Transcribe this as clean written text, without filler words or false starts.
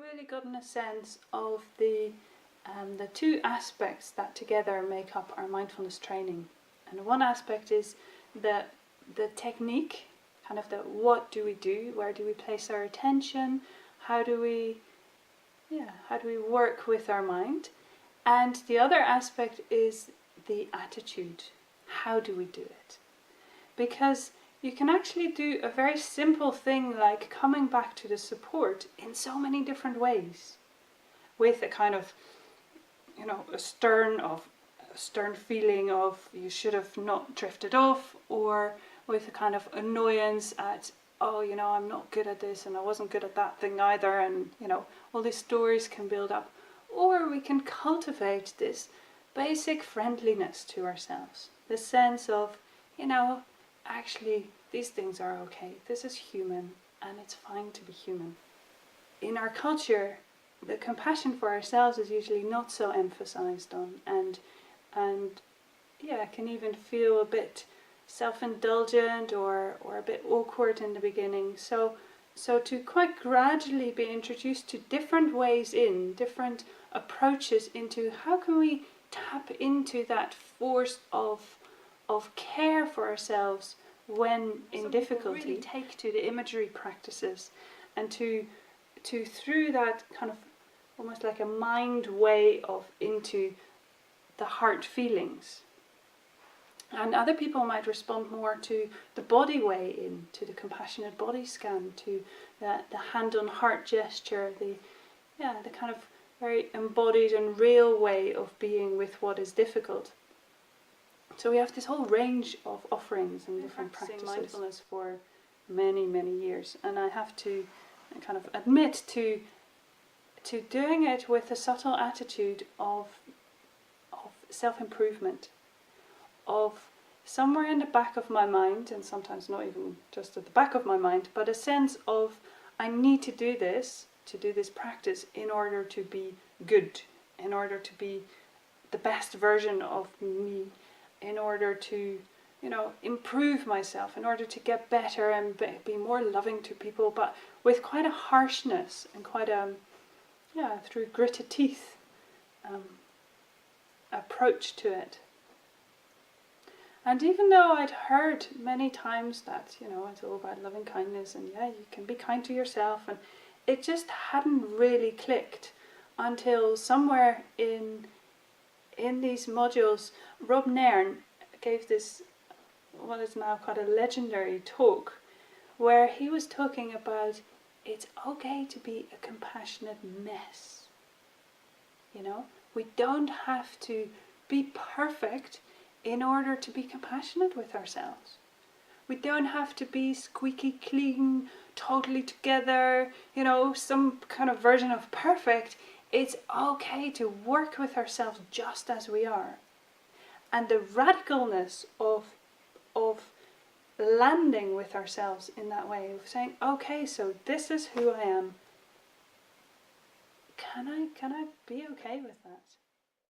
really gotten a sense of the two aspects that together make up our mindfulness training. And one aspect is the technique, kind of the what do we do, where do we place our attention, how do we work with our mind. And the other aspect is the attitude, how do we do it. Because you can actually do a very simple thing like coming back to the support in so many different ways, with a kind of, a stern feeling of you should have not drifted off, or with a kind of annoyance at, I'm not good at this and I wasn't good at that thing either, and all these stories can build up. Or we can cultivate this basic friendliness to ourselves, this sense of, actually these things are okay, this is human and it's fine to be human. In our culture, the compassion for ourselves is usually not so emphasized on, and can even feel a bit self-indulgent or a bit awkward in the beginning. So to quite gradually be introduced to different ways different approaches into how can we tap into that force of care for ourselves when in difficulty. Really take to the imagery practices, and to through that kind of almost like a mind way of into the heart feelings. And other people might respond more to the body way in, to the compassionate body scan, to the hand on heart gesture, the kind of very embodied and real way of being with what is difficult. So we have this whole range of offerings and different practices. Mindfulness for many, many years, and I have to kind of admit to doing it with a subtle attitude of self-improvement, of somewhere in the back of my mind, and sometimes not even just at the back of my mind, but a sense of I need to do this practice in order to be good, in order to be the best version of me, in order to improve myself, in order to get better and be more loving to people, but with quite a harshness and quite through gritted teeth approach to it. And even though I'd heard many times that it's all about loving kindness and you can be kind to yourself, and it just hadn't really clicked until somewhere in these modules Rob Nairn gave this what is now quite a legendary talk, where he was talking about it's okay to be a compassionate mess. We don't have to be perfect in order to be compassionate with ourselves. We don't have to be squeaky clean, totally together, some kind of version of perfect. It's okay to work with ourselves just as we are. And the radicalness of landing with ourselves in that way, of saying, okay, so this is who I am. Can I be okay with that?